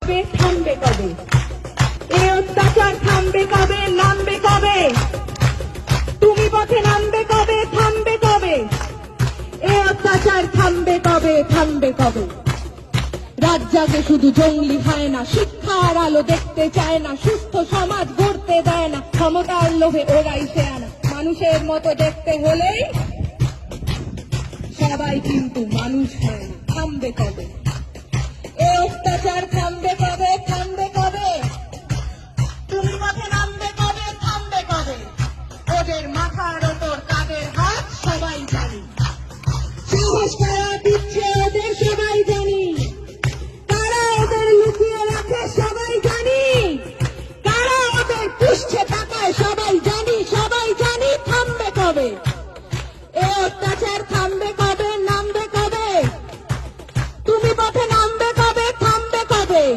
কবে, থামবে কবে? এ অত্যাচার থামবে কবে, নামবে কবে? তুমি পথে নামবে কবে, থামবে কবে? এ অত্যাচার থামবে কবে, থামবে কবে? রাত জাগে শুধু জঙ্গলি হয় না, শিক্ষার আলো দেখতে চায় না, সুস্থ সমাজ গড়তে দেয় না, ক্ষমতার লোভে ওরাই সে আনা। মানুষের মতো দেখতে হলেই সবাই কিন্তু মানুষ হয় না। থামবে কবে? এ অত্যাচার থামবে